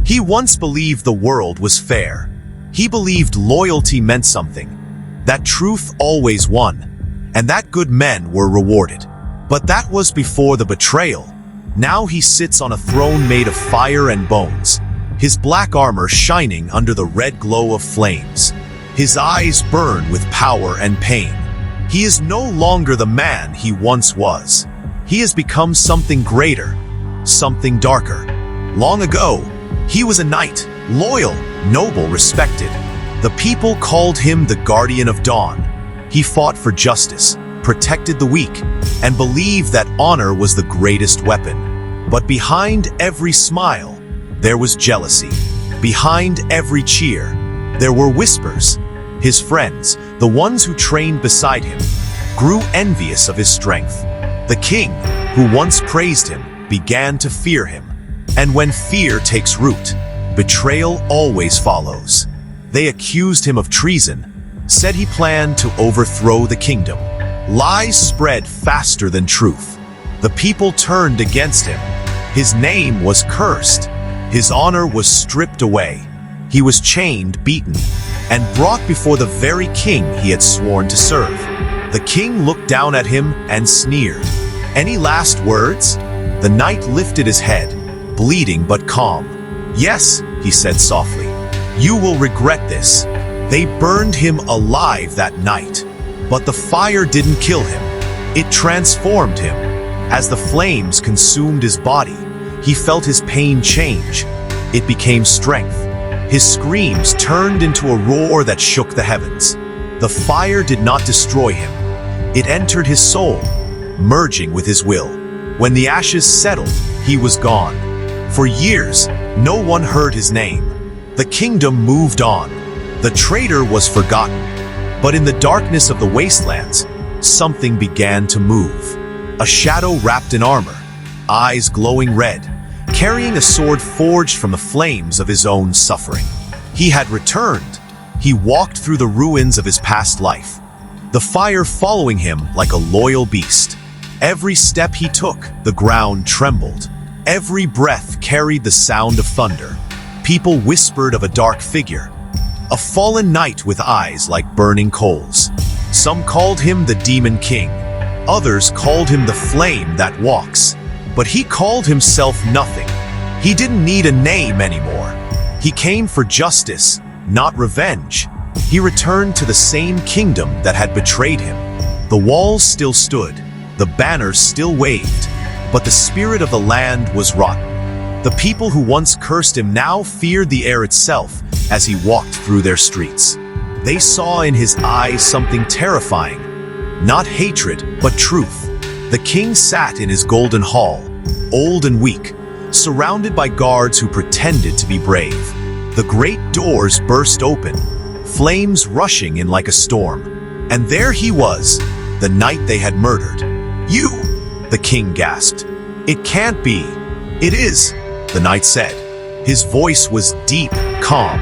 He once believed the world was fair. He believed loyalty meant something, that truth always won, and that good men were rewarded. But that was before the betrayal. Now he sits on a throne made of fire and bones, his black armor shining under the red glow of flames. His eyes burn with power and pain. He is no longer the man he once was. He has become something greater, something darker. Long ago, he was a knight, loyal, noble, respected. The people called him the Guardian of Dawn. He fought for justice, protected the weak, and believed that honor was the greatest weapon. But behind every smile, there was jealousy. Behind every cheer, there were whispers. His friends, the ones who trained beside him, grew envious of his strength. The king, who once praised him, began to fear him. And when fear takes root, betrayal always follows. They accused him of treason, said he planned to overthrow the kingdom. Lies spread faster than truth. The people turned against him. His name was cursed. His honor was stripped away. He was chained, beaten, and brought before the very king he had sworn to serve. The king looked down at him and sneered. "Any last words?" The knight lifted his head, bleeding but calm. "Yes," he said softly, "you will regret this." They burned him alive that night. But the fire didn't kill him. It transformed him. As the flames consumed his body, he felt his pain change. It became strength. His screams turned into a roar that shook the heavens. The fire did not destroy him. It entered his soul, merging with his will. When the ashes settled, he was gone. For years, no one heard his name. The kingdom moved on. The traitor was forgotten. But in the darkness of the wastelands, something began to move. A shadow wrapped in armor, eyes glowing red, carrying a sword forged from the flames of his own suffering. He had returned. He walked through the ruins of his past life, the fire following him like a loyal beast. Every step he took, the ground trembled. Every breath carried the sound of thunder. People whispered of a dark figure, a fallen knight with eyes like burning coals. Some called him the Demon King. Others called him the flame that walks. But he called himself nothing. He didn't need a name anymore. He came for justice, not revenge. He returned to the same kingdom that had betrayed him. The walls still stood, the banners still waved, but the spirit of the land was rotten. The people who once cursed him now feared the air itself as he walked through their streets. They saw in his eyes something terrifying, not hatred, but truth. The king sat in his golden hall, old and weak, surrounded by guards who pretended to be brave. The great doors burst open, flames rushing in like a storm. And there he was, the knight they had murdered. "You!" the king gasped. "It can't be." "It is," the knight said. His voice was deep, calm,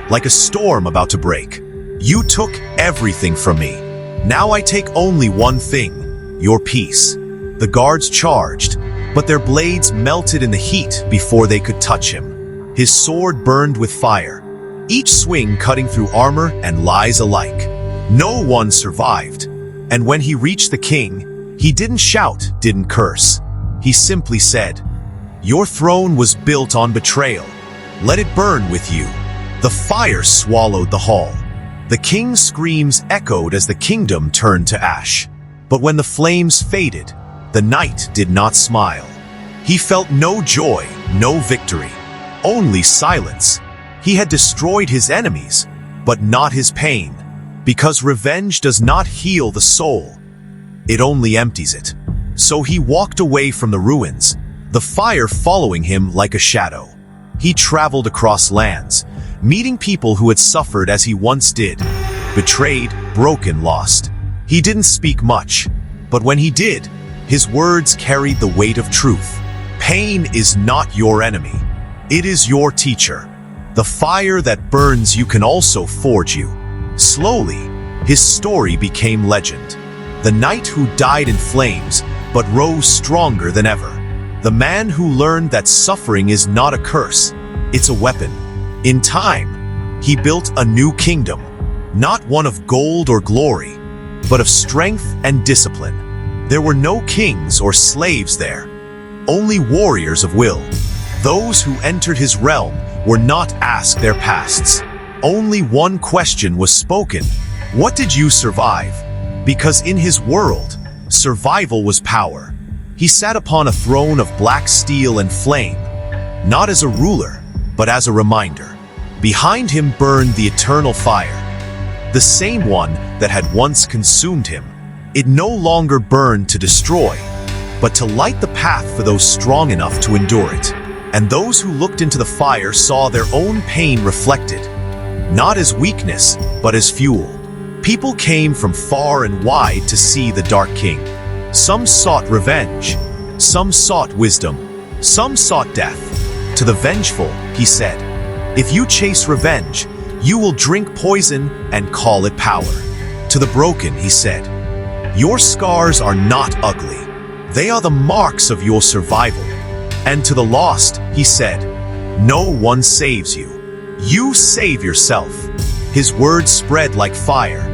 like a storm about to break. "You took everything from me. Now I take only one thing, your peace." The guards charged, but their blades melted in the heat before they could touch him. His sword burned with fire, each swing cutting through armor and lies alike. No one survived. And when he reached the king, he didn't shout, didn't curse. He simply said, "Your throne was built on betrayal. Let it burn with you." The fire swallowed the hall. The king's screams echoed as the kingdom turned to ash. But when the flames faded, the knight did not smile. He felt no joy, no victory, only silence. He had destroyed his enemies, but not his pain, because revenge does not heal the soul. It only empties it. So he walked away from the ruins, the fire following him like a shadow. He traveled across lands, meeting people who had suffered as he once did, betrayed, broken, lost. He didn't speak much, but when he did, his words carried the weight of truth. Pain is not your enemy. It is your teacher. The fire that burns you can also forge you. Slowly, his story became legend. The knight who died in flames, but rose stronger than ever. The man who learned that suffering is not a curse, It's a weapon. In time, he built a new kingdom, not one of gold or glory, but of strength and discipline. There were no kings or slaves there, only warriors of will. Those who entered his realm were not asked their pasts. Only one question was spoken: what did you survive? Because in his world, survival was power. He sat upon a throne of black steel and flame, not as a ruler, but as a reminder. Behind him burned the eternal fire, the same one that had once consumed him. It no longer burned to destroy, but to light the path for those strong enough to endure it. And those who looked into the fire saw their own pain reflected, not as weakness, but as fuel. People came from far and wide to see the Dark King. Some sought revenge, some sought wisdom, some sought death. To the vengeful, he said, "If you chase revenge, you will drink poison and call it power." To the broken, he said, "Your scars are not ugly. They are the marks of your survival." And to the lost, he said, "No one saves you. You save yourself." His words spread like fire,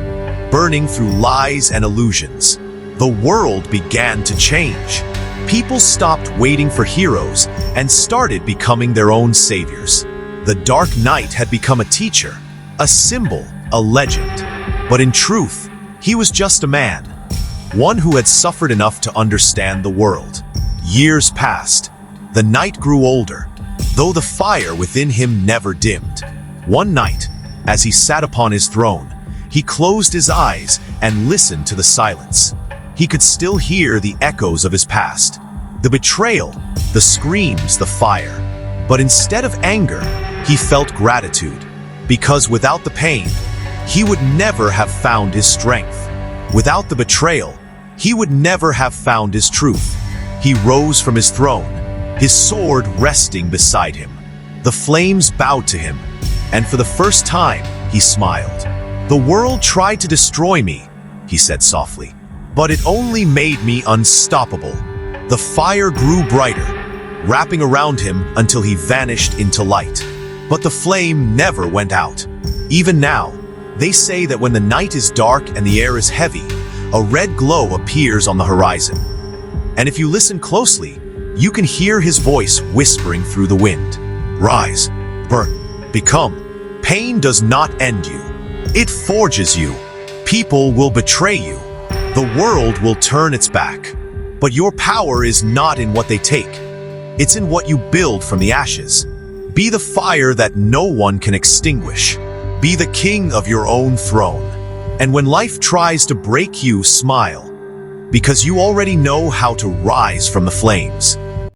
burning through lies and illusions. The world began to change. People stopped waiting for heroes and started becoming their own saviors. The Dark Knight had become a teacher, a symbol, a legend. But in truth, he was just a man, one who had suffered enough to understand the world. Years passed. The knight grew older, though the fire within him never dimmed. One night, as he sat upon his throne, he closed his eyes and listened to the silence. He could still hear the echoes of his past, the betrayal, the screams, the fire. But instead of anger, he felt gratitude, because without the pain, he would never have found his strength. Without the betrayal, he would never have found his truth. He rose from his throne, his sword resting beside him. The flames bowed to him, and for the first time, he smiled. "The world tried to destroy me," he said softly, "but it only made me unstoppable." The fire grew brighter, wrapping around him until he vanished into light. But the flame never went out. Even now, they say that when the night is dark and the air is heavy, a red glow appears on the horizon. And if you listen closely, you can hear his voice whispering through the wind. "Rise, burn, become. Pain does not end you. It forges you. People will betray you. The world will turn its back. But your power is not in what they take. It's in what you build from the ashes. Be the fire that no one can extinguish. Be the king of your own throne. And when life tries to break you, smile, because you already know how to rise from the flames."